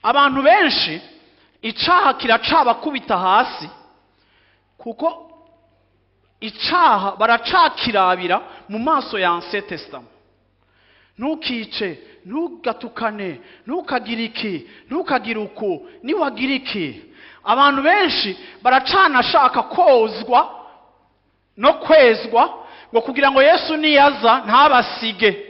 abantu benshi icaha kiracabakubita hasi kuko icaha baracakirabira mu maso ya Ancien Testament. Ntukice, ntugatukane, ntukagire iki, ntukagire uku, niwagira iki. Abantu benshi baracanashaka kozwa no kwezwa ngo kugira ngo Yesu niyaza ntabasige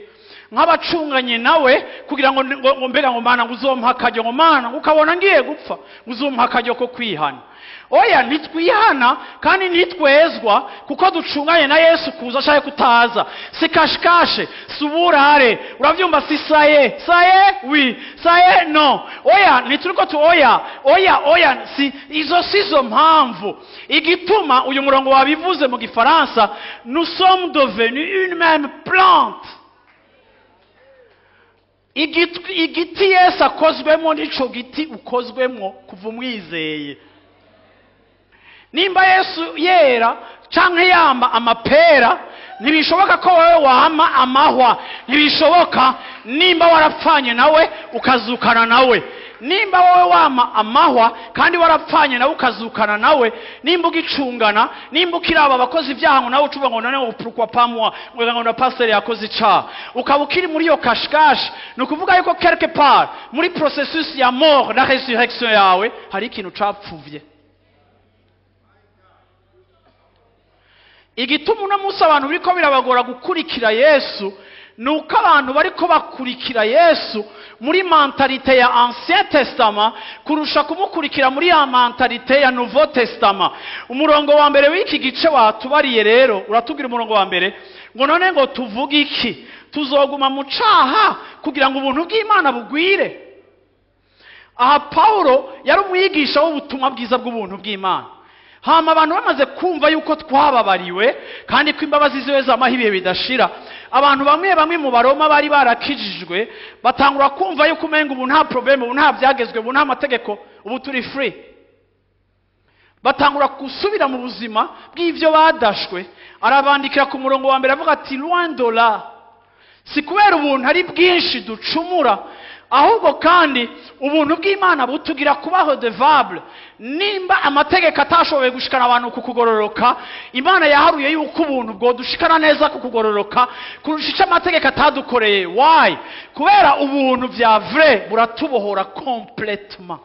nk'abacunganye nawe kugira ngo mbega ngo mana nguzompa akajyo ngo mana ukabona ngiye gupfa nguzompa akajyo ko kwihana. Oya, nitwihana kandi nitwezwa kuko ducunganye na Yesu kuza ashaka kutaza. Sikashikashe, suburare, uravyumva si saye, oui, saye no. Oya, nituriko tu oya, si izo sizo mpamvu. Igituma uyu murongo wabivuze mu Gifaransa, nous sommes devenus une même plante. Igiti Yesu akozwemo nico giti ukozwemo kuva umwizeye. Nimba Yesu yera canke yama amapera ntibishoboka ko wewe wama amahwa, ntibishoboka. Nimba warapfanye nawe ukazukana nawe, nimba wowe wama amahwa kandi warapfanye nawe ukazukana nawe, nimba ugicungana, nimba ukiraba abakozi ibyaha ngo nawe ucuba ngo none upurukwa pamwa ngo na pasteur yakoze icaha ukaba ukiri muri yo kashikashi, ni ukuvuga yuko quelque part muri processus ya mort na resurrection yawe hari ikintu capfuvye. Igituma uno munsi abantu biriko birabagora gukurikira Yesu nuko abantu bariko bakurikira Yesu muri mentalite ya Ancien Testament kurusha kumukurikira muri ya mentalite ya Nouveau Testament. Umurongo wa mbere w'iki gice watubariye rero uratubwira umurongo wa mbere ngo none ngo tuvuge iki, tuzoguma mu caha kugira ngo ubuntu bw'Imana bugwire. Aha Paulo yari umwigisha w'ubutumwa bwiza bw'ubuntu bw'Imana. Hama abantu bamaze kumva yuko twababariwe kandi ko imbabazi ziwe zamahibiye bidashira, abantu bamwe mu Baroma bari barakijijwe batangura kumva yuko umenga ubu nta problem, ubu nta byagezwe, ubu nta mategeko, ubu turi free. Batangura gusubira mu buzima bw'ivyo badashwe. Arabandikira ku murongo wa mbere avuga ati loin de là, si kubera ubuntu ari bwinshi ducumura, ahubwo kandi ubuntu bw'Imana butugira kubaho devable. Nimba amategeko atashoboye gushikana abantu kukugororoka, Imana yaharuye yuko ubuntu bwo dushikana neza kukugororoka kurusha amategeko atadukoreye. Why? Kubera ubuntu vya vrai buratubohora complètement.